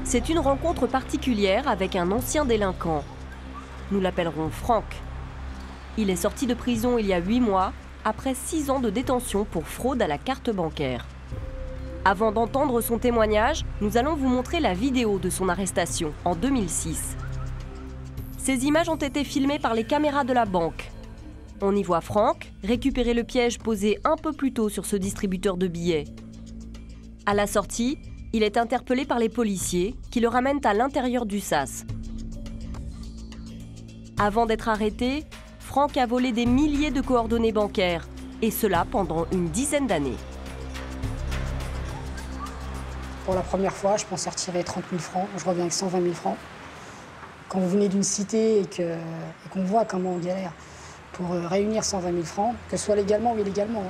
C'est une rencontre particulière avec un ancien délinquant. Nous l'appellerons Franck. Il est sorti de prison il y a 8 mois, après 6 ans de détention pour fraude à la carte bancaire. Avant d'entendre son témoignage, nous allons vous montrer la vidéo de son arrestation en 2006. Ces images ont été filmées par les caméras de la banque. On y voit Franck récupérer le piège posé un peu plus tôt sur ce distributeur de billets. À la sortie, il est interpellé par les policiers qui le ramènent à l'intérieur du sas. Avant d'être arrêté, Franck a volé des milliers de coordonnées bancaires, et cela pendant une dizaine d'années. Pour la première fois, je pensais retirer 30 000 francs. Je reviens avec 120 000 francs. Quand vous venez d'une cité et qu'on voit comment on galère pour réunir 120 000 francs, que ce soit légalement ou illégalement,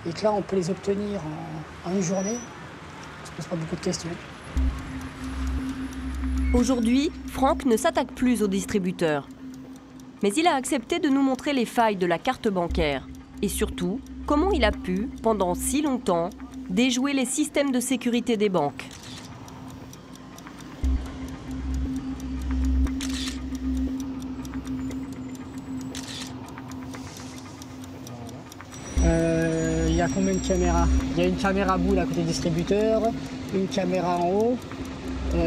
et que là, on peut les obtenir en une journée, on ne se pose pas beaucoup de questions. Aujourd'hui, Franck ne s'attaque plus aux distributeurs. Mais il a accepté de nous montrer les failles de la carte bancaire. Et surtout, comment il a pu, pendant si longtemps, déjouer les systèmes de sécurité des banques. Il y a combien de caméras? Il y a une caméra boule à côté du distributeur, une caméra en haut,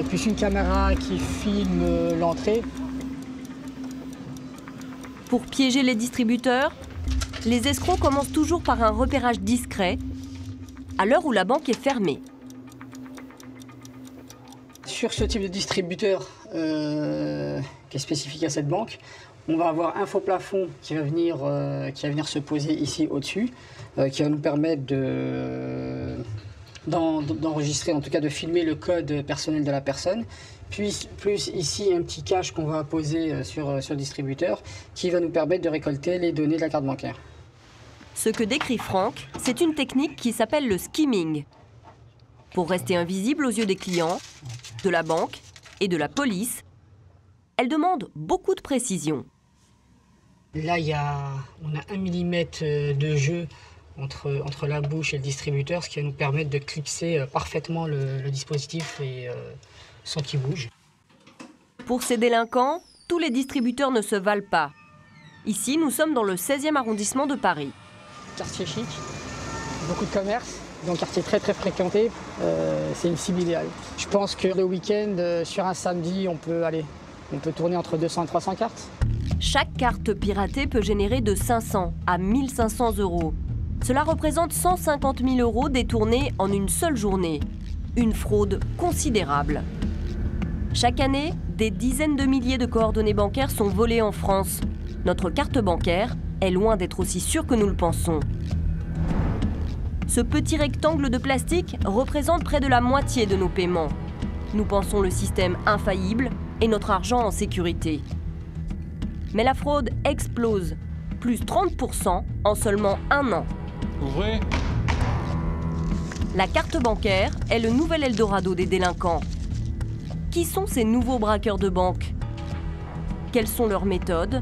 plus une caméra qui filme l'entrée. Pour piéger les distributeurs, les escrocs commencent toujours par un repérage discret, à l'heure où la banque est fermée. Sur ce type de distributeur qui est spécifique à cette banque, on va avoir un faux plafond qui va venir se poser ici au-dessus, qui va nous permettre d'enregistrer, en tout cas de filmer le code personnel de la personne. Plus ici un petit cache qu'on va poser sur le distributeur qui va nous permettre de récolter les données de la carte bancaire. Ce que décrit Franck, c'est une technique qui s'appelle le skimming. Pour rester invisible aux yeux des clients, de la banque et de la police, elle demande beaucoup de précision. Là, on a 1 mm de jeu entre la bouche et le distributeur, ce qui va nous permettre de clipser parfaitement le dispositif et, sans qu'il bouge. Pour ces délinquants, tous les distributeurs ne se valent pas. Ici, nous sommes dans le 16e arrondissement de Paris. Quartier chic, beaucoup de commerce, donc quartier très très fréquenté, c'est une cible idéale. Je pense que le week-end, sur un samedi, on peut tourner entre 200 et 300 cartes. Chaque carte piratée peut générer de 500 à 1 500 €. Cela représente 150 000 € détournés en une seule journée. Une fraude considérable. Chaque année, des dizaines de milliers de coordonnées bancaires sont volées en France. Notre carte bancaire est loin d'être aussi sûre que nous le pensons. Ce petit rectangle de plastique représente près de la moitié de nos paiements. Nous pensons le système infaillible et notre argent en sécurité. Mais la fraude explose, plus 30% en seulement 1 an. Ouvrez. La carte bancaire est le nouvel Eldorado des délinquants. Qui sont ces nouveaux braqueurs de banque? Quelles sont leurs méthodes?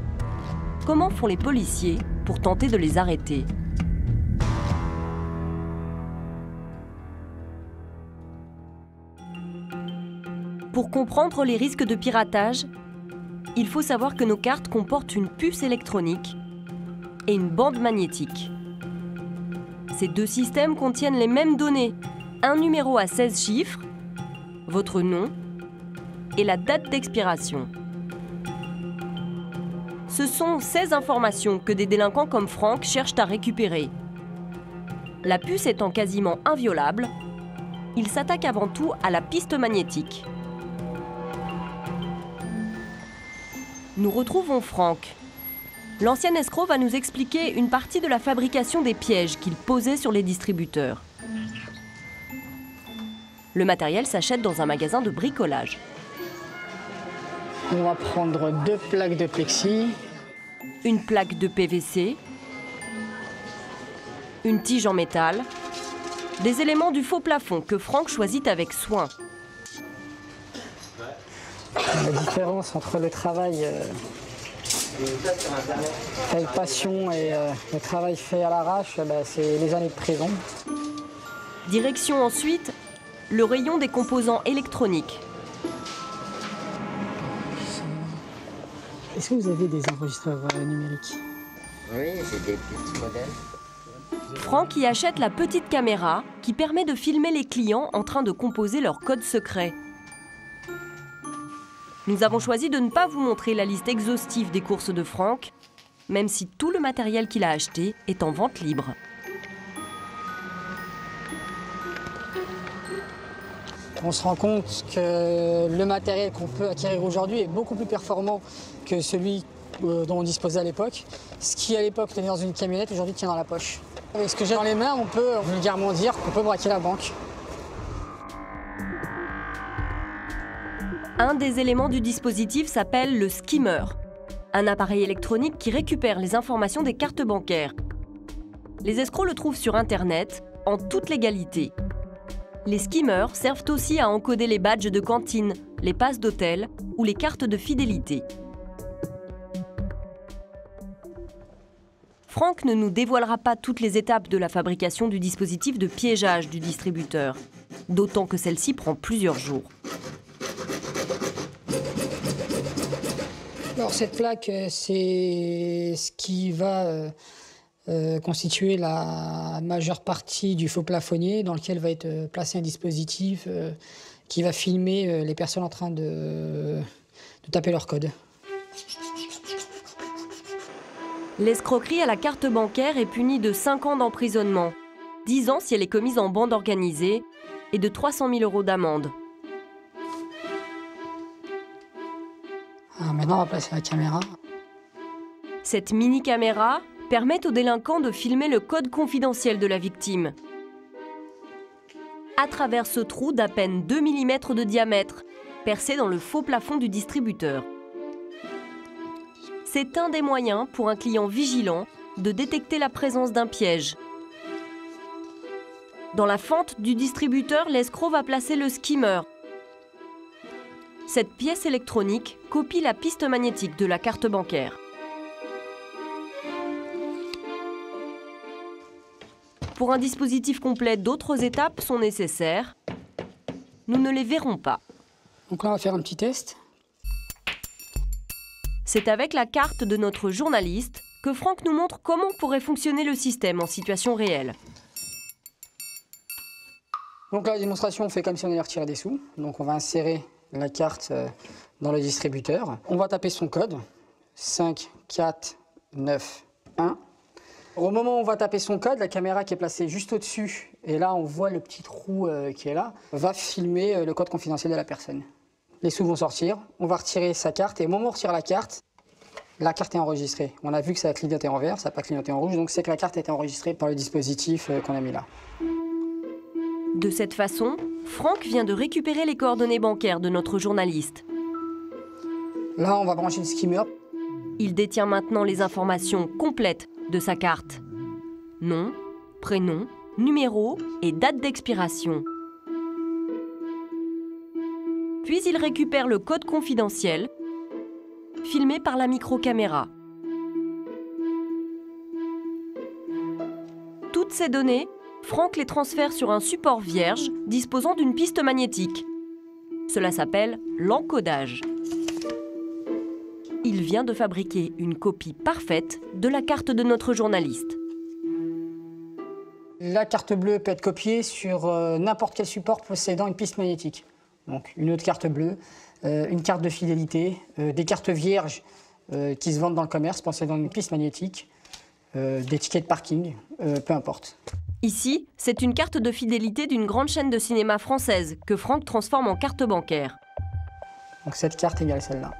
Comment font les policiers pour tenter de les arrêter? Pour comprendre les risques de piratage, il faut savoir que nos cartes comportent une puce électronique et une bande magnétique. Ces deux systèmes contiennent les mêmes données, un numéro à 16 chiffres, votre nom et la date d'expiration. Ce sont ces informations que des délinquants comme Franck cherchent à récupérer. La puce étant quasiment inviolable, il s'attaque avant tout à la piste magnétique. Nous retrouvons Franck. L'ancien escroc va nous expliquer une partie de la fabrication des pièges qu'il posait sur les distributeurs. Le matériel s'achète dans un magasin de bricolage. On va prendre 2 plaques de plexi. Une plaque de PVC. Une tige en métal. Des éléments du faux plafond que Franck choisit avec soin. La différence entre le travail fait avec passion et le travail fait à l'arrache, c'est les années de prison. Direction ensuite le rayon des composants électroniques. Est-ce que vous avez des enregistreurs numériques? Oui, j'ai des petits modèles. Franck y achète la petite caméra qui permet de filmer les clients en train de composer leur code secret. Nous avons choisi de ne pas vous montrer la liste exhaustive des courses de Franck, même si tout le matériel qu'il a acheté est en vente libre. On se rend compte que le matériel qu'on peut acquérir aujourd'hui est beaucoup plus performant que celui dont on disposait à l'époque. Ce qui à l'époque tenait dans une camionnette, aujourd'hui tient dans la poche. Avec ce que j'ai dans les mains, on peut vulgairement dire qu'on peut braquer la banque. Un des éléments du dispositif s'appelle le skimmer, un appareil électronique qui récupère les informations des cartes bancaires. Les escrocs le trouvent sur Internet, en toute légalité. Les skimmers servent aussi à encoder les badges de cantine, les passes d'hôtel ou les cartes de fidélité. Franck ne nous dévoilera pas toutes les étapes de la fabrication du dispositif de piégeage du distributeur, d'autant que celle-ci prend plusieurs jours. Alors cette plaque, c'est ce qui va constituer la majeure partie du faux plafonnier dans lequel va être placé un dispositif qui va filmer les personnes en train de taper leur code. L'escroquerie à la carte bancaire est punie de 5 ans d'emprisonnement, 10 ans si elle est commise en bande organisée et de 300 000 € d'amende. Maintenant, on va placer la caméra. Cette mini-caméra permet aux délinquants de filmer le code confidentiel de la victime. À travers ce trou d'à peine 2 mm de diamètre, percé dans le faux plafond du distributeur. C'est un des moyens pour un client vigilant de détecter la présence d'un piège. Dans la fente du distributeur, l'escroc va placer le skimmer. Cette pièce électronique copie la piste magnétique de la carte bancaire. Pour un dispositif complet, d'autres étapes sont nécessaires. Nous ne les verrons pas. Donc là, on va faire un petit test. C'est avec la carte de notre journaliste que Franck nous montre comment pourrait fonctionner le système en situation réelle. Donc la démonstration, on fait comme si on allait retirer des sous. Donc on va insérer la carte dans le distributeur. On va taper son code, 5, 4, 9, 1. Au moment où on va taper son code, la caméra qui est placée juste au-dessus, et là on voit le petit trou qui est là, va filmer le code confidentiel de la personne. Les sous vont sortir, on va retirer sa carte, et au moment où on retire la carte est enregistrée. On a vu que ça a clignoté en vert, ça n'a pas clignoté en rouge, donc c'est que la carte a été enregistrée par le dispositif qu'on a mis là. De cette façon, Franck vient de récupérer les coordonnées bancaires de notre journaliste. Là, on va brancher le skimmer. Il détient maintenant les informations complètes de sa carte. Nom, prénom, numéro et date d'expiration. Puis il récupère le code confidentiel, filmé par la microcaméra. Toutes ces données, Franck les transfère sur un support vierge disposant d'une piste magnétique. Cela s'appelle l'encodage. Il vient de fabriquer une copie parfaite de la carte de notre journaliste. La carte bleue peut être copiée sur n'importe quel support possédant une piste magnétique. Donc une autre carte bleue, une carte de fidélité, des cartes vierges qui se vendent dans le commerce possédant une piste magnétique, des tickets de parking, peu importe. Ici, c'est une carte de fidélité d'une grande chaîne de cinéma française que Franck transforme en carte bancaire. Donc cette carte égale celle-là.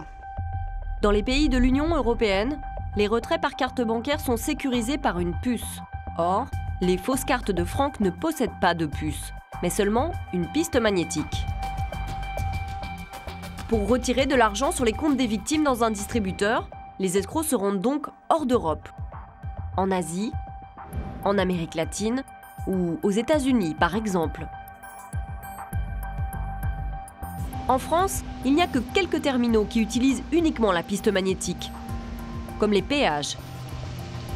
Dans les pays de l'Union européenne, les retraits par carte bancaire sont sécurisés par une puce. Or, les fausses cartes de Franck ne possèdent pas de puce, mais seulement une piste magnétique. Pour retirer de l'argent sur les comptes des victimes dans un distributeur, les escrocs se rendent donc hors d'Europe. En Asie, en Amérique latine ou aux États-Unis, par exemple. En France, il n'y a que quelques terminaux qui utilisent uniquement la piste magnétique, comme les péages.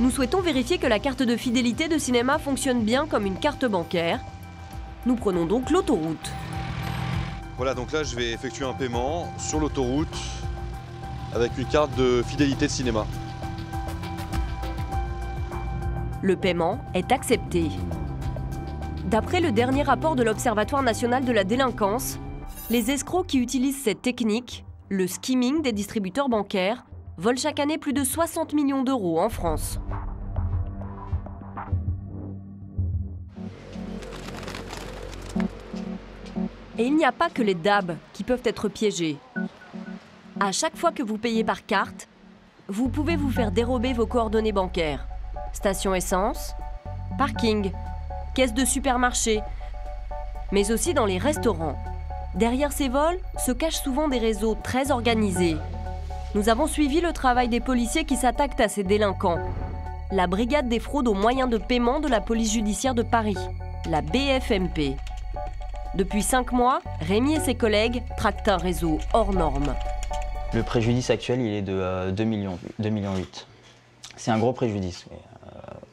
Nous souhaitons vérifier que la carte de fidélité de cinéma fonctionne bien comme une carte bancaire. Nous prenons donc l'autoroute. Voilà, donc là je vais effectuer un paiement sur l'autoroute avec une carte de fidélité de cinéma. Le paiement est accepté. D'après le dernier rapport de l'Observatoire national de la délinquance, les escrocs qui utilisent cette technique, le skimming des distributeurs bancaires, volent chaque année plus de 60 millions d'euros en France. Et il n'y a pas que les DAB qui peuvent être piégés. À chaque fois que vous payez par carte, vous pouvez vous faire dérober vos coordonnées bancaires. Station essence, parking, caisse de supermarché, mais aussi dans les restaurants. Derrière ces vols se cachent souvent des réseaux très organisés. Nous avons suivi le travail des policiers qui s'attaquent à ces délinquants. La brigade des fraudes aux moyens de paiement de la police judiciaire de Paris, la BFMP. Depuis 5 mois, Rémi et ses collègues traquent un réseau hors norme. Le préjudice actuel, il est de 2,8 millions. C'est un gros préjudice.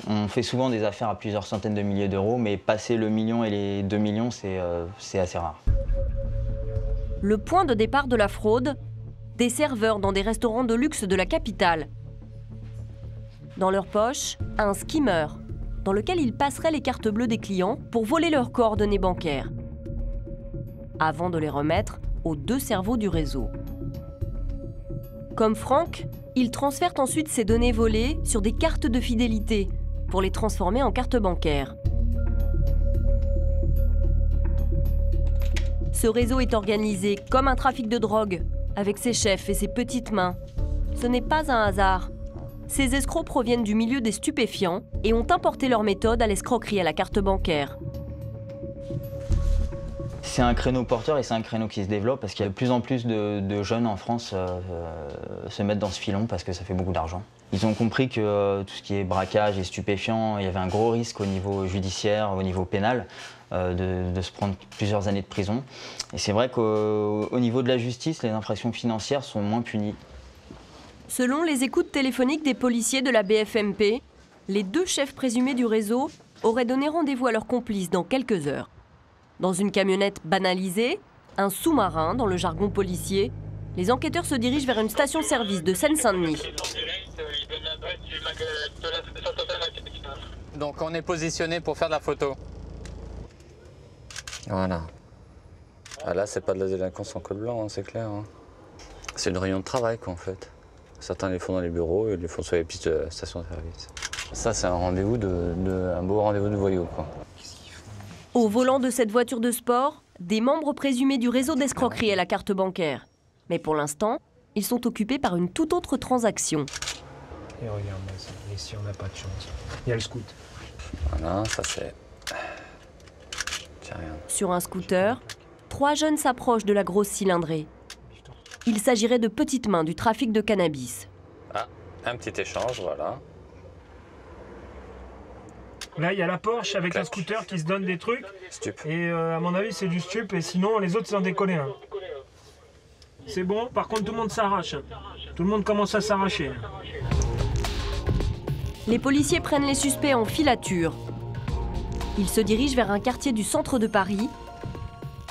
On fait souvent des affaires à plusieurs centaines de milliers d'euros, mais passer le million et les 2 millions, c'est assez rare. Le point de départ de la fraude, des serveurs dans des restaurants de luxe de la capitale. Dans leur poche, un skimmer, dans lequel ils passeraient les cartes bleues des clients pour voler leurs coordonnées bancaires, avant de les remettre aux 2 cerveaux du réseau. Comme Franck, ils transfèrent ensuite ces données volées sur des cartes de fidélité pour les transformer en cartes bancaires. Ce réseau est organisé comme un trafic de drogue, avec ses chefs et ses petites mains. Ce n'est pas un hasard. Ces escrocs proviennent du milieu des stupéfiants et ont importé leur méthode à l'escroquerie à la carte bancaire. C'est un créneau porteur et c'est un créneau qui se développe parce qu'il y a de plus en plus de jeunes en France se mettent dans ce filon parce que ça fait beaucoup d'argent. Ils ont compris que tout ce qui est braquage et stupéfiant, il y avait un gros risque au niveau judiciaire, au niveau pénal, de se prendre plusieurs années de prison. Et c'est vrai qu'au niveau de la justice, les infractions financières sont moins punies. Selon les écoutes téléphoniques des policiers de la BFMP, les 2 chefs présumés du réseau auraient donné rendez-vous à leurs complices dans quelques heures. Dans une camionnette banalisée, un sous-marin dans le jargon policier, les enquêteurs se dirigent vers une station-service de Seine-Saint-Denis. Donc on est positionné pour faire de la photo. Voilà. Ah là, c'est pas de la délinquance en col blanc, hein, c'est clair. Hein. C'est une réunion de travail, quoi, en fait. Certains les font dans les bureaux et les font sur les petites stations de service. Ça, c'est un rendez-vous un beau rendez-vous de voyous, quoi. Au volant de cette voiture de sport, des membres présumés du réseau d'escroquerie à la carte bancaire. Mais pour l'instant, ils sont occupés par une toute autre transaction. Et regarde, ici on n'a pas de chance. Il y a le scoot. Voilà, ça c'est... Tiens, rien. Sur un scooter, 3 jeunes s'approchent de la grosse cylindrée. Il s'agirait de petites mains du trafic de cannabis. Ah, un petit échange, voilà. Là, il y a la Porsche avec un scooter qui se donne des trucs. Stup. Et à mon avis, c'est du stup. Et sinon, les autres, c'est en décollé. Hein. C'est bon. Par contre, tout le monde s'arrache. Tout le monde commence à s'arracher. Les policiers prennent les suspects en filature. Ils se dirigent vers un quartier du centre de Paris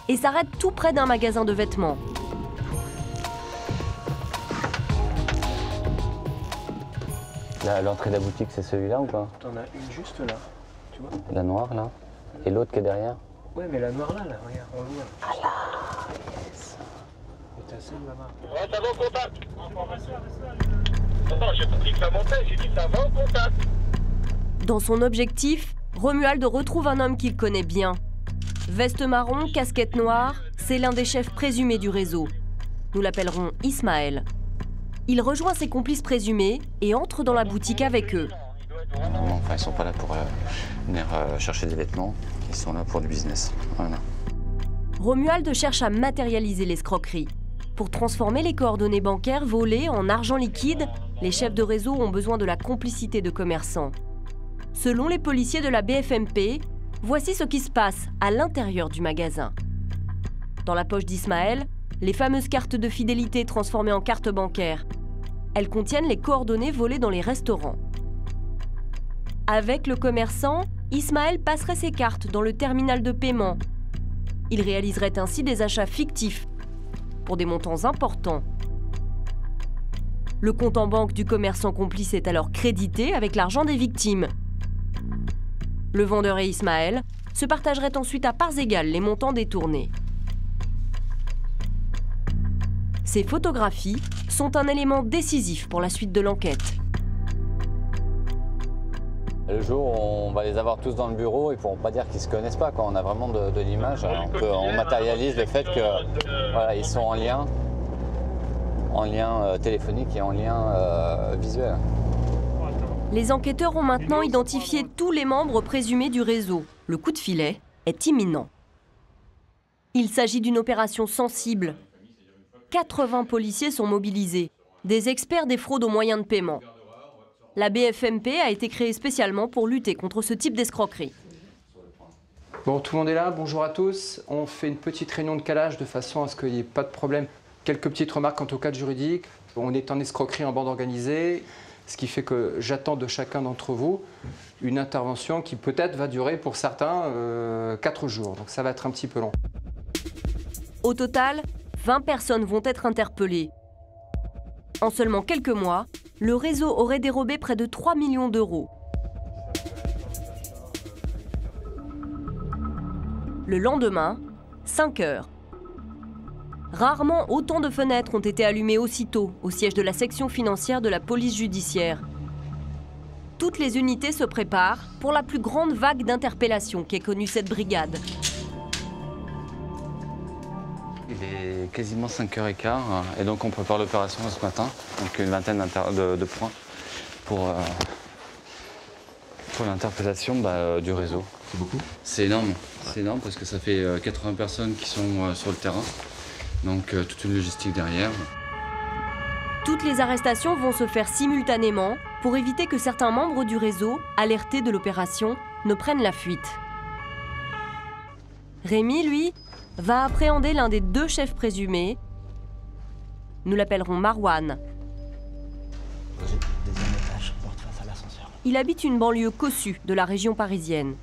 et s'arrêtent tout près d'un magasin de vêtements. L'entrée de la boutique, c'est celui-là ou pas? T'en as une juste là, tu vois. La noire, là? Et l'autre qui est derrière? Ouais, mais la noire là, regarde, on le voit. Ah là, yes. Et t'as celle là-bas. Ouais, ça va en contact. Non, j'ai pas dit que ça montait, j'ai dit que ça va en contact. Dans son objectif, Romuald retrouve un homme qu'il connaît bien. Veste marron, casquette noire, c'est l'un des chefs présumés du réseau. Nous l'appellerons Ismaël. Il rejoint ses complices présumés et entre dans la boutique avec eux. Non, enfin, ils sont pas là pour venir chercher des vêtements, ils sont là pour du business. Voilà. Romuald cherche à matérialiser l'escroquerie. Pour transformer les coordonnées bancaires volées en argent liquide, les chefs de réseau ont besoin de la complicité de commerçants. Selon les policiers de la BFMP, voici ce qui se passe à l'intérieur du magasin. Dans la poche d'Ismaël, les fameuses cartes de fidélité transformées en cartes bancaires. Elles contiennent les coordonnées volées dans les restaurants. Avec le commerçant, Ismaël passerait ses cartes dans le terminal de paiement. Ils réaliseraient ainsi des achats fictifs pour des montants importants. Le compte en banque du commerçant complice est alors crédité avec l'argent des victimes. Le vendeur et Ismaël se partageraient ensuite à parts égales les montants détournés. Ces photographies sont un élément décisif pour la suite de l'enquête. Le jour où on va les avoir tous dans le bureau, ils ne pourront pas dire qu'ils ne se connaissent pas. Quand on a vraiment de l'image, on matérialise le fait que voilà, ils sont en lien téléphonique et en lien visuel. Les enquêteurs ont maintenant identifié tous les membres présumés du réseau. Le coup de filet est imminent. Il s'agit d'une opération sensible. 80 policiers sont mobilisés, des experts des fraudes aux moyens de paiement. La BFMP a été créée spécialement pour lutter contre ce type d'escroquerie. Bon, tout le monde est là, bonjour à tous. On fait une petite réunion de calage de façon à ce qu'il n'y ait pas de problème. Quelques petites remarques quant au cadre juridique. On est en escroquerie en bande organisée, ce qui fait que j'attends de chacun d'entre vous une intervention qui peut-être va durer pour certains 4 jours. Donc ça va être un petit peu long. Au total, 20 personnes vont être interpellées. En seulement quelques mois, le réseau aurait dérobé près de 3 millions d'euros. Le lendemain, 5 heures. Rarement autant de fenêtres ont été allumées aussitôt au siège de la section financière de la police judiciaire. Toutes les unités se préparent pour la plus grande vague d'interpellations qu'ait connue cette brigade. Il est quasiment 5h15 et donc on prépare l'opération ce matin. Donc une vingtaine de points pour l'interpellation du réseau. C'est beaucoup? C'est énorme. C'est énorme parce que ça fait 80 personnes qui sont sur le terrain. Donc toute une logistique derrière. Toutes les arrestations vont se faire simultanément pour éviter que certains membres du réseau, alertés de l'opération, ne prennent la fuite. Rémi, lui, va appréhender l'un des 2 chefs présumés. Nous l'appellerons Marwan. Deuxième étage, porte face à l'ascenseur. Il habite une banlieue cossue de la région parisienne.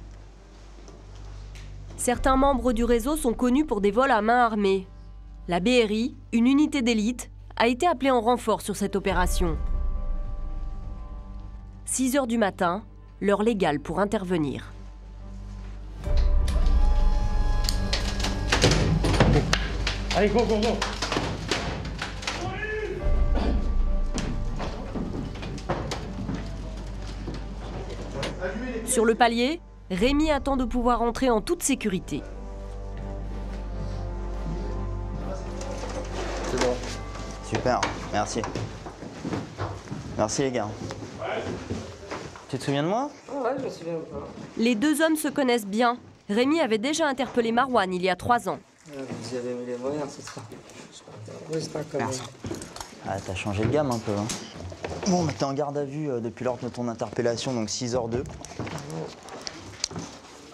Certains membres du réseau sont connus pour des vols à main armée. La BRI, une unité d'élite, a été appelée en renfort sur cette opération. 6 heures du matin, l'heure légale pour intervenir. Allez, go, go, go! Sur le palier, Rémi attend de pouvoir entrer en toute sécurité. C'est bon. Super, merci. Merci les gars. Tu te souviens de moi? Ouais, je me souviens. Les 2 hommes se connaissent bien. Rémi avait déjà interpellé Marwan il y a 3 ans. Vous avez mis les moyens, c'est ça. Oui, c'est pas comme... Merci. Ah, t'as changé de gamme un peu, hein. Bon, t'es en garde à vue depuis lors de ton interpellation, donc 6h02.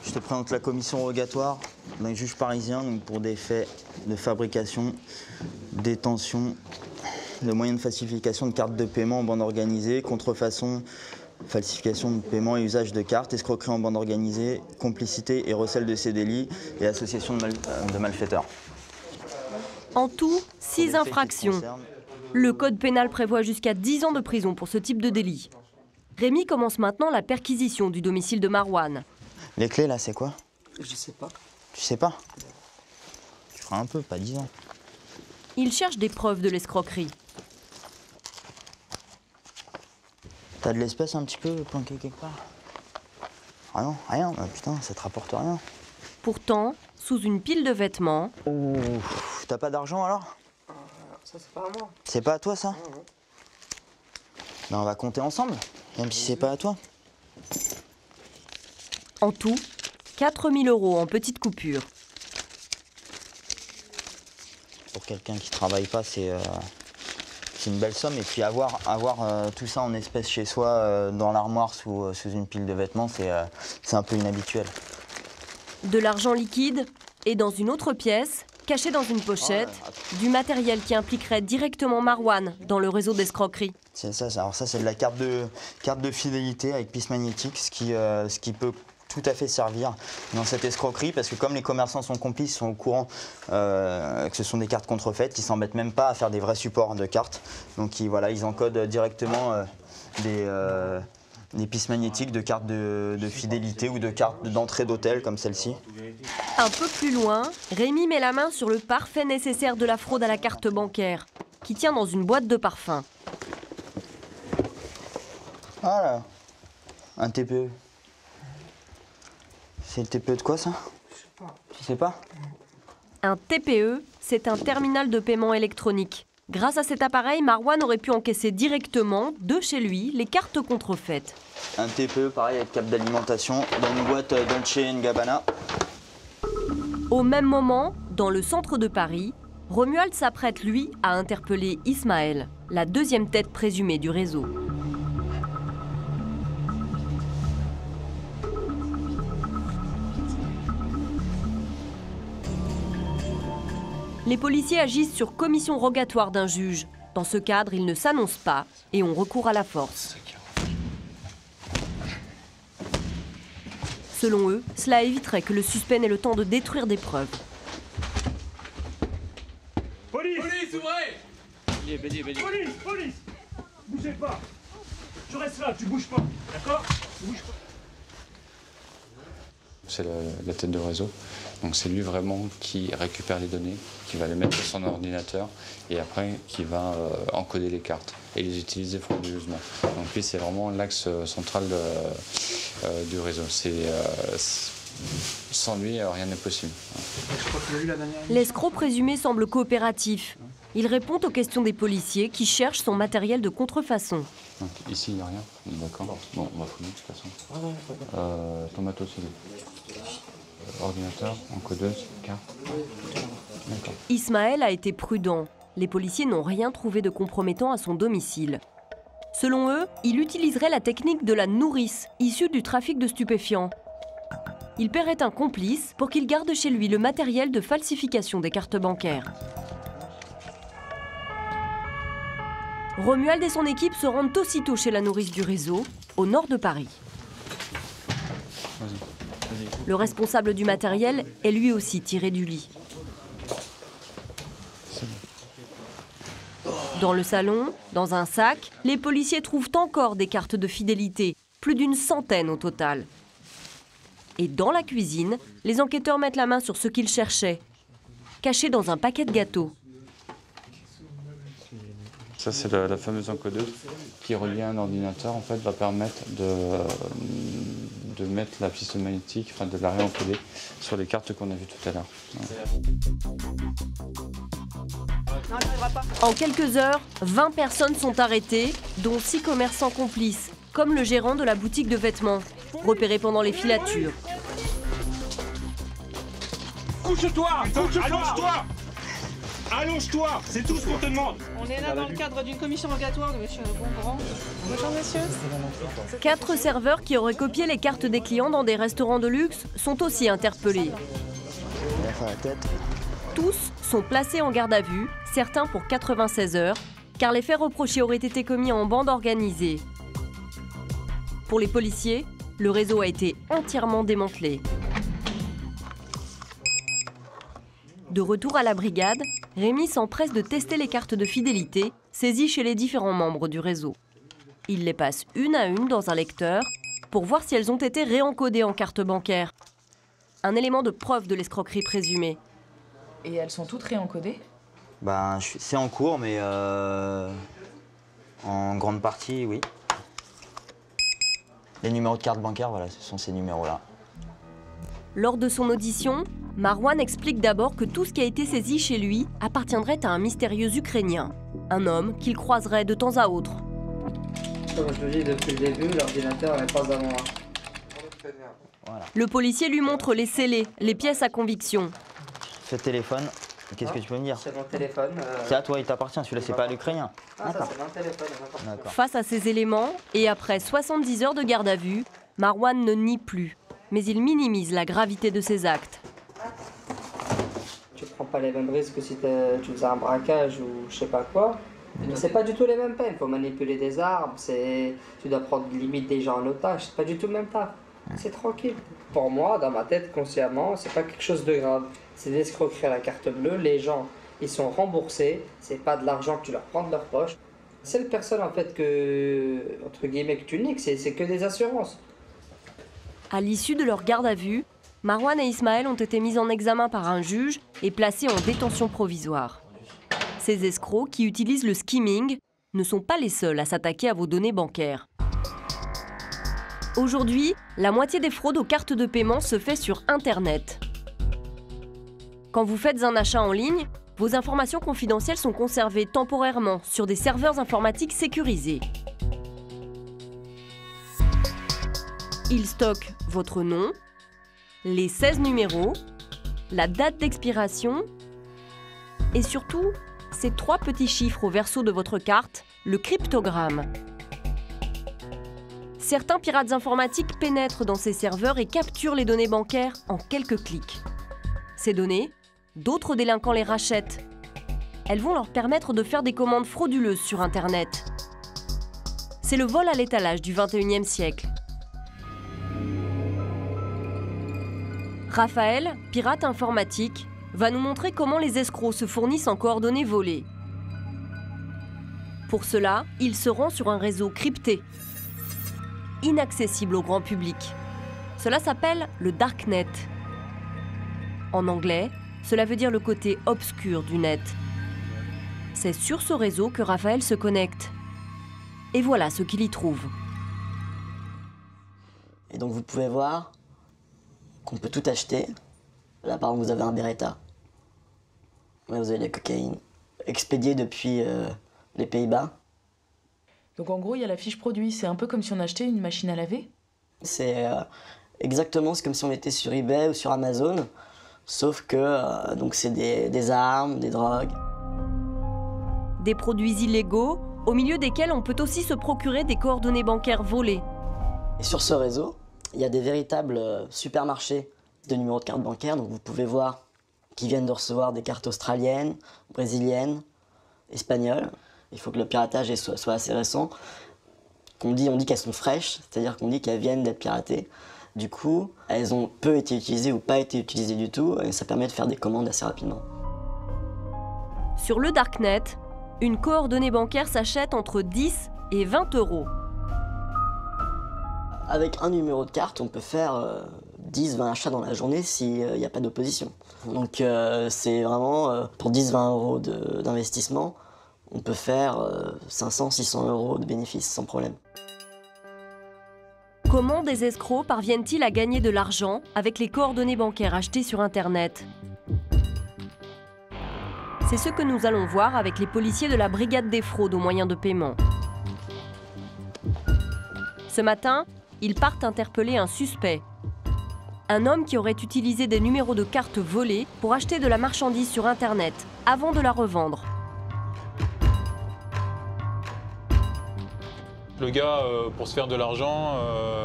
Je te présente la commission rogatoire d'un juge parisien donc pour des faits de fabrication, détention, de moyens de falsification de cartes de paiement en bande organisée, contrefaçon, falsification de paiement et usage de cartes, escroquerie en bande organisée, complicité et recel de ces délits et association de malfaiteurs. En tout, 6 infractions. Le code pénal prévoit jusqu'à 10 ans de prison pour ce type de délit. Rémi commence maintenant la perquisition du domicile de Marwan. Les clés là, c'est quoi? Je sais pas. Tu sais pas? Tu feras un peu, pas 10 ans. Il cherche des preuves de l'escroquerie. T'as de l'espèce un petit peu planqué quelque part? Ah non, rien, bah putain, ça te rapporte rien. Pourtant, sous une pile de vêtements... Oh, t'as pas d'argent alors? Ça, c'est pas à moi. C'est pas à toi ça? Ben, on va compter ensemble, même si c'est pas à toi. En tout, 4 000 € en petites coupures. Pour quelqu'un qui travaille pas, c'est une belle somme. Et puis avoir tout ça en espèces chez soi, dans l'armoire, sous une pile de vêtements, c'est un peu inhabituel. De l'argent liquide et dans une autre pièce, caché dans une pochette, du matériel qui impliquerait directement Marwan dans le réseau d'escroquerie. C'est ça, alors ça c'est de la carte de fidélité avec piste magnétique, ce qui peut tout à fait servir dans cette escroquerie parce que comme les commerçants sont complices, sont au courant que ce sont des cartes contrefaites, ils s'embêtent même pas à faire des vrais supports de cartes. Donc ils encodent directement des pistes magnétiques de cartes de fidélité ou de cartes d'entrée d'hôtel comme celle-ci. Un peu plus loin, Rémi met la main sur le parfait nécessaire de la fraude à la carte bancaire, qui tient dans une boîte de parfum. Voilà, un TPE. C'est le TPE de quoi ça? Tu sais pas? Un TPE, c'est un terminal de paiement électronique. Grâce à cet appareil, Marwan aurait pu encaisser directement, de chez lui, les cartes contrefaites. Un TPE, pareil, avec câble d'alimentation, dans une boîte Dolce & Gabbana. Au même moment, dans le centre de Paris, Romuald s'apprête, lui, à interpeller Ismaël, la deuxième tête présumée du réseau. Les policiers agissent sur commission rogatoire d'un juge. Dans ce cadre, ils ne s'annoncent pas et ont recours à la force. Selon eux, cela éviterait que le suspect n'ait le temps de détruire des preuves. Police! Police, ouvrez! Police! Police! Bougez pas! Tu restes là, tu bouges pas, d'accord? Tu bouges pas. C'est la tête de réseau. Donc c'est lui vraiment qui récupère les données, qui va les mettre sur son ordinateur et après qui va encoder les cartes et les utiliser frauduleusement. Donc lui c'est vraiment l'axe central du réseau. Sans lui rien n'est possible. L'escroc présumé semble coopératif. Il répond aux questions des policiers qui cherchent son matériel de contrefaçon. Donc, ici il n'y a rien, d'accord. Bon, on va fouiller de toute façon. Tomato celui. Ordinateur, encodeuse, carte. Ismaël a été prudent. Les policiers n'ont rien trouvé de compromettant à son domicile. Selon eux, il utiliserait la technique de la nourrice, issue du trafic de stupéfiants. Il paierait un complice pour qu'il garde chez lui le matériel de falsification des cartes bancaires. Romuald et son équipe se rendent aussitôt chez la nourrice du réseau, au nord de Paris. Le responsable du matériel est lui aussi tiré du lit. Dans le salon, dans un sac, les policiers trouvent encore des cartes de fidélité, plus d'une centaine au total. Et dans la cuisine, les enquêteurs mettent la main sur ce qu'ils cherchaient, caché dans un paquet de gâteaux. Ça c'est la fameuse encodeuse qui reliée à un ordinateur en fait va permettre de mettre la piste magnétique, enfin de la réencoder sur les cartes qu'on a vues tout à l'heure. En quelques heures, 20 personnes sont arrêtées, dont 6 commerçants complices, comme le gérant de la boutique de vêtements, repéré pendant les filatures. Couche-toi! Allonge-toi! Allonge-toi! C'est tout ce qu'on te demande! On est là dans le cadre d'une commission rogatoire de monsieur Bongrand. Bonjour monsieur. 4 serveurs qui auraient copié les cartes des clients dans des restaurants de luxe sont aussi interpellés. Tous sont placés en garde à vue, certains pour 96 heures, car les faits reprochés auraient été commis en bande organisée. Pour les policiers, le réseau a été entièrement démantelé. De retour à la brigade, Rémi s'empresse de tester les cartes de fidélité saisies chez les différents membres du réseau. Il les passe une à une dans un lecteur pour voir si elles ont été réencodées en carte bancaire. Un élément de preuve de l'escroquerie présumée. Et elles sont toutes réencodées? Ben, c'est en cours, mais en grande partie, oui. Les numéros de carte bancaire, voilà, ce sont ces numéros-là. Lors de son audition, Marwan explique d'abord que tout ce qui a été saisi chez lui appartiendrait à un mystérieux Ukrainien, un homme qu'il croiserait de temps à autre. Comme je le dis depuis le début, l'ordinateur n'est pas à moi. Voilà. Le policier lui montre les scellés, les pièces à conviction. Ce téléphone, qu'est-ce que tu peux me dire? C'est mon téléphone. C'est à toi, il t'appartient, celui-là, c'est pas à l'Ukrainien. Ah, ça c'est mon téléphone, d'accord. Face à ces éléments, et après 70 heures de garde à vue, Marwan ne nie plus, mais il minimise la gravité de ses actes. Tu prends pas les mêmes risques que si tu faisais un braquage ou je sais pas quoi. C'est pas du tout les mêmes peines, faut manipuler des armes, tu dois prendre limite des gens en otage, c'est pas du tout le même tas. C'est tranquille. Pour moi, dans ma tête, consciemment, c'est pas quelque chose de grave. C'est des escroqueries à la carte bleue. Les gens, ils sont remboursés. C'est pas de l'argent que tu leur prends de leur poche. Seule personne, en fait, que, entre guillemets, que tu niques, c'est que des assurances. À l'issue de leur garde à vue, Marwan et Ismaël ont été mis en examen par un juge et placés en détention provisoire. Ces escrocs, qui utilisent le skimming, ne sont pas les seuls à s'attaquer à vos données bancaires. Aujourd'hui, la moitié des fraudes aux cartes de paiement se fait sur Internet. Quand vous faites un achat en ligne, vos informations confidentielles sont conservées temporairement sur des serveurs informatiques sécurisés. Ils stockent votre nom, les 16 numéros, la date d'expiration et surtout, ces 3 petits chiffres au verso de votre carte, le cryptogramme. Certains pirates informatiques pénètrent dans ces serveurs et capturent les données bancaires en quelques clics. Ces données, d'autres délinquants les rachètent. Elles vont leur permettre de faire des commandes frauduleuses sur Internet. C'est le vol à l'étalage du XXIe siècle. Raphaël, pirate informatique, va nous montrer comment les escrocs se fournissent en coordonnées volées. Pour cela, il se rend sur un réseau crypté, inaccessible au grand public. Cela s'appelle le Darknet. En anglais, cela veut dire le côté obscur du net. C'est sur ce réseau que Raphaël se connecte. Et voilà ce qu'il y trouve. Et donc vous pouvez voir qu'on peut tout acheter. Là par exemple vous avez un Beretta. Là vous avez de la cocaïne. Expédiée depuis les Pays-Bas. Donc en gros, il y a la fiche produit. C'est un peu comme si on achetait une machine à laver. C'est exactement comme si on était sur eBay ou sur Amazon. Sauf que donc c'est des armes, des drogues. Des produits illégaux, au milieu desquels on peut aussi se procurer des coordonnées bancaires volées. Et sur ce réseau, il y a des véritables supermarchés de numéros de carte bancaire. Donc vous pouvez voir qu'ils viennent de recevoir des cartes australiennes, brésiliennes, espagnoles. Il faut que le piratage soit assez récent. On dit qu'elles sont fraîches, c'est-à-dire qu'on dit qu'elles viennent d'être piratées. Du coup, elles ont peu été utilisées ou pas été utilisées du tout, et ça permet de faire des commandes assez rapidement. Sur le Darknet, une coordonnée bancaire s'achète entre 10 et 20 €. Avec un numéro de carte, on peut faire 10-20 achats dans la journée s'il n'y a pas d'opposition. Donc c'est vraiment, pour 10-20 € d'investissement, on peut faire 500-600 € de bénéfices sans problème. Comment des escrocs parviennent-ils à gagner de l'argent avec les coordonnées bancaires achetées sur Internet? C'est ce que nous allons voir avec les policiers de la brigade des fraudes aux moyens de paiement. Ce matin, ils partent interpeller un suspect. Un homme qui aurait utilisé des numéros de carte volés pour acheter de la marchandise sur Internet avant de la revendre. Le gars, pour se faire de l'argent,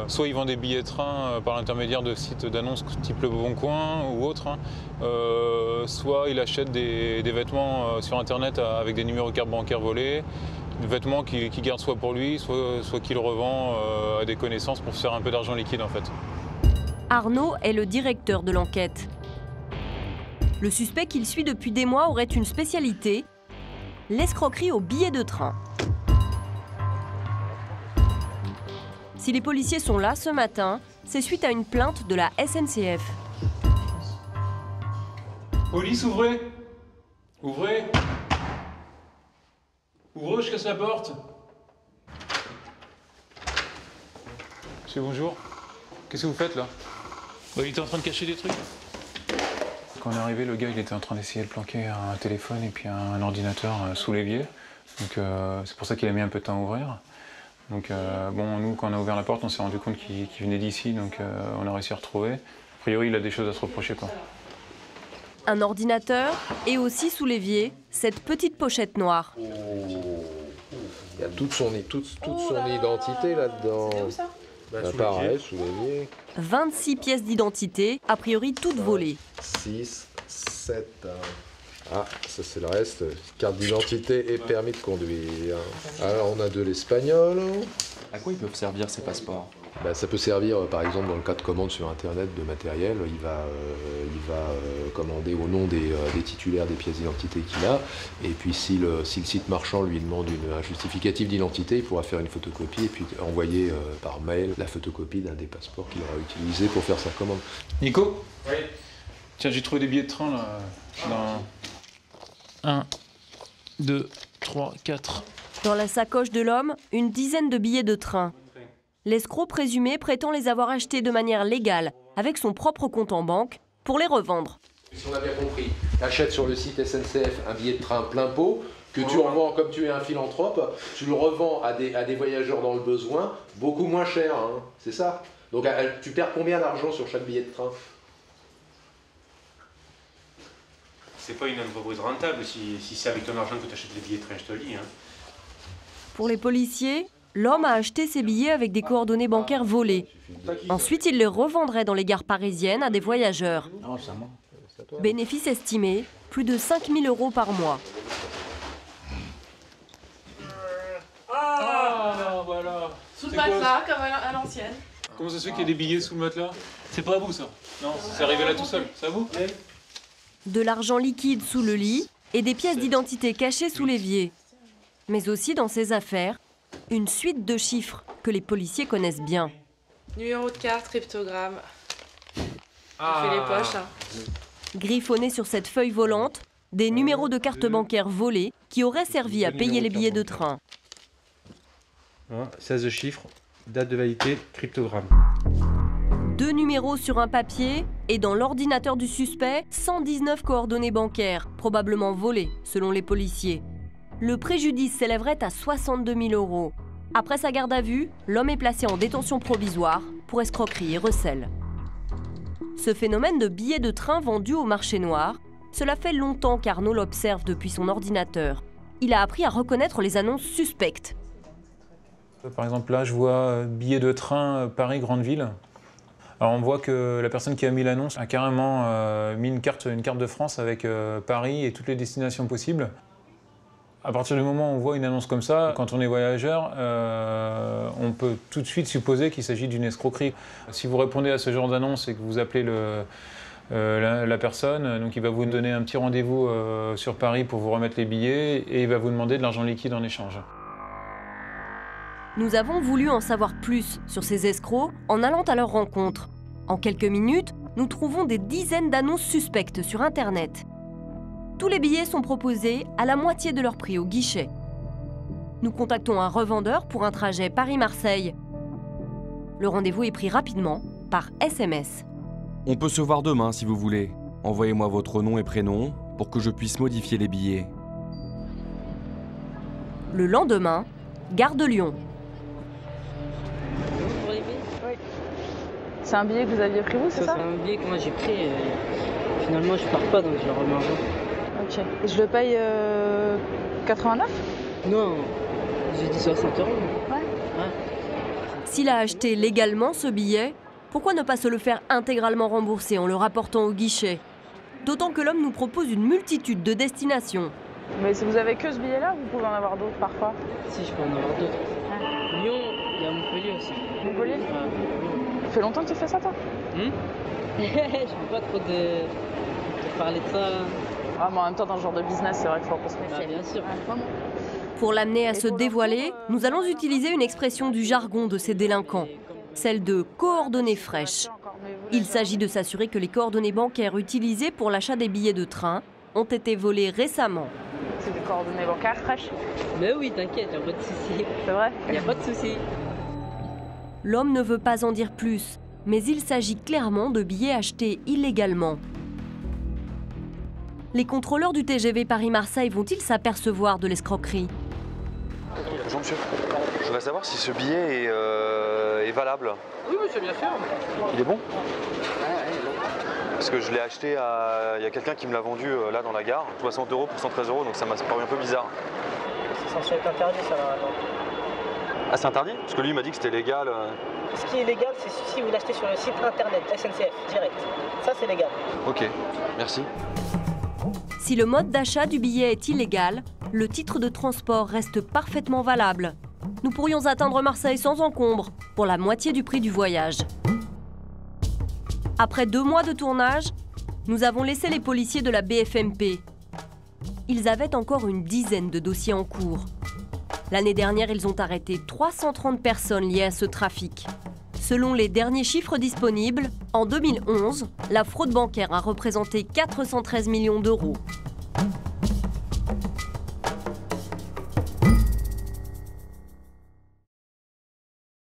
soit il vend des billets de train par l'intermédiaire de sites d'annonces type Le Bon Coin ou autre, soit il achète des vêtements sur Internet avec des numéros de carte bancaire volés, des vêtements qu'il garde soit pour lui, soit qu'il revend à des connaissances pour se faire un peu d'argent liquide en fait. Arnaud est le directeur de l'enquête. Le suspect qu'il suit depuis des mois aurait une spécialité, l'escroquerie aux billets de train. Si les policiers sont là ce matin, c'est suite à une plainte de la SNCF. Police, ouvrez! Ouvrez! Ouvrez, je casse la porte! Monsieur, bonjour. Qu'est-ce que vous faites là? Il était en train de cacher des trucs. Quand on est arrivé, le gars il était en train d'essayer de planquer un téléphone et puis un ordinateur sous l'évier. Donc c'est pour ça qu'il a mis un peu de temps à ouvrir. Donc bon, nous quand on a ouvert la porte, on s'est rendu compte qu'il venait d'ici, donc on a réussi à retrouver. A priori, il a des choses à se reprocher quoi. Un ordinateur et aussi sous l'évier, cette petite pochette noire. Il y a toute son identité là-dedans. C'est où ça? Pareil, sous l'évier. 26 pièces d'identité, a priori toutes volées. 6, 7... Ah, ça c'est le reste. Carte d'identité et permis de conduire. Alors on a de l'espagnol. À quoi ils peuvent servir ces passeports? Ça peut servir, par exemple, dans le cas de commande sur Internet de matériel. Il va commander au nom des titulaires des pièces d'identité qu'il a. Et puis, si le site marchand lui demande un justificatif d'identité, il pourra faire une photocopie et puis envoyer par mail la photocopie d'un des passeports qu'il aura utilisé pour faire sa commande. Nico ? Oui. Tiens, j'ai trouvé des billets de train là. Dans... 1, 2, 3, 4. Dans la sacoche de l'homme, une dizaine de billets de train. L'escroc présumé prétend les avoir achetés de manière légale, avec son propre compte en banque, pour les revendre. Si on a bien compris, tu achètes sur le site SNCF un billet de train plein pot, que tu revends, comme tu es un philanthrope, tu le revends à des voyageurs dans le besoin, beaucoup moins cher, hein, c'est ça? Donc tu perds combien d'argent sur chaque billet de train? C'est pas une entreprise rentable si c'est avec ton argent que tu achètes les billets de train, je te le dis. Hein. Pour les policiers, l'homme a acheté ses billets avec des coordonnées bancaires volées. Ensuite, il les revendrait dans les gares parisiennes à des voyageurs. Bénéfice estimé, plus de 5 000 € par mois. Ah, voilà. Sous le matelas, comme à l'ancienne. Comment ça se fait qu'il y a des billets sous le matelas? C'est pas à vous, ça? Non, c'est arrivé là tout seul. C'est à vous? De l'argent liquide sous le lit et des pièces d'identité cachées sous l'évier. Mais aussi dans ses affaires, une suite de chiffres que les policiers connaissent bien. Numéro de carte, cryptogramme. On fait les poches. Hein. Griffonnés sur cette feuille volante, des numéros de carte bancaire volés qui auraient servi à payer les billets de train. 16 chiffres, date de validité, cryptogramme. 2 numéros sur un papier et dans l'ordinateur du suspect, 119 coordonnées bancaires, probablement volées, selon les policiers. Le préjudice s'élèverait à 62 000 €. Après sa garde à vue, l'homme est placé en détention provisoire pour escroquerie et recel. Ce phénomène de billets de train vendus au marché noir, cela fait longtemps qu'Arnaud l'observe depuis son ordinateur. Il a appris à reconnaître les annonces suspectes. Par exemple, là, je vois billet de train Paris-Grande Ville. Alors, on voit que la personne qui a mis l'annonce a carrément mis une carte de France avec Paris et toutes les destinations possibles. À partir du moment où on voit une annonce comme ça, quand on est voyageur, on peut tout de suite supposer qu'il s'agit d'une escroquerie. Si vous répondez à ce genre d'annonce et que vous appelez la personne, donc il va vous donner un petit rendez-vous sur Paris pour vous remettre les billets et il va vous demander de l'argent liquide en échange. Nous avons voulu en savoir plus sur ces escrocs en allant à leur rencontre. En quelques minutes, nous trouvons des dizaines d'annonces suspectes sur Internet. Tous les billets sont proposés à la moitié de leur prix au guichet. Nous contactons un revendeur pour un trajet Paris-Marseille. Le rendez-vous est pris rapidement par SMS. On peut se voir demain si vous voulez. Envoyez-moi votre nom et prénom pour que je puisse modifier les billets. Le lendemain, gare de Lyon. Oui. C'est un billet que vous aviez pris vous, c'est ça? C'est un billet que moi j'ai pris. Finalement, je pars pas donc je le remets en jeu. Ok. Et je le paye 89? Non, j'ai dit 60 €. Ouais. S'il a acheté légalement ce billet, pourquoi ne pas se le faire intégralement rembourser en le rapportant au guichet? D'autant que l'homme nous propose une multitude de destinations. Mais si vous avez que ce billet-là, vous pouvez en avoir d'autres parfois. Si, je peux en avoir d'autres. Ah. Lyon, il y a Montpellier aussi. Montpellier? Ça fait longtemps que tu fais ça, toi? Je peux pas trop de parler de ça. Ah, mais en même temps, dans ce genre de business, c'est vrai qu'il faut pas se méfier. Bien sûr. Pour l'amener à se dévoiler, nous allons utiliser une expression du jargon de ces délinquants, celle de coordonnées fraîches. Il s'agit de s'assurer que les coordonnées bancaires utilisées pour l'achat des billets de train ont été volées récemment. C'est des coordonnées bancaires fraîches? Mais oui, t'inquiète, y a pas de souci. C'est vrai? Y a pas de souci. L'homme ne veut pas en dire plus, mais il s'agit clairement de billets achetés illégalement. Les contrôleurs du TGV Paris-Marseille vont-ils s'apercevoir de l'escroquerie? Bonjour monsieur, je voudrais savoir si ce billet est valable. Oui, monsieur, bien sûr. Il est bon? Parce que je l'ai acheté il y a quelqu'un qui me l'a vendu là dans la gare, 60 € pour 113 €, donc ça m'a paru un peu bizarre. C'est censé être interdit ça normalement. Ah c'est interdit? Parce que lui il m'a dit que c'était légal. Ce qui est légal, c'est si vous l'achetez sur le site internet SNCF, direct. Ça c'est légal. Ok, merci. Si le mode d'achat du billet est illégal, le titre de transport reste parfaitement valable. nous pourrions atteindre Marseille sans encombre, pour la moitié du prix du voyage. Après 2 mois de tournage, nous avons laissé les policiers de la BFMP. Ils avaient encore une dizaine de dossiers en cours. L'année dernière, ils ont arrêté 330 personnes liées à ce trafic. Selon les derniers chiffres disponibles, en 2011, la fraude bancaire a représenté 413 millions d'euros.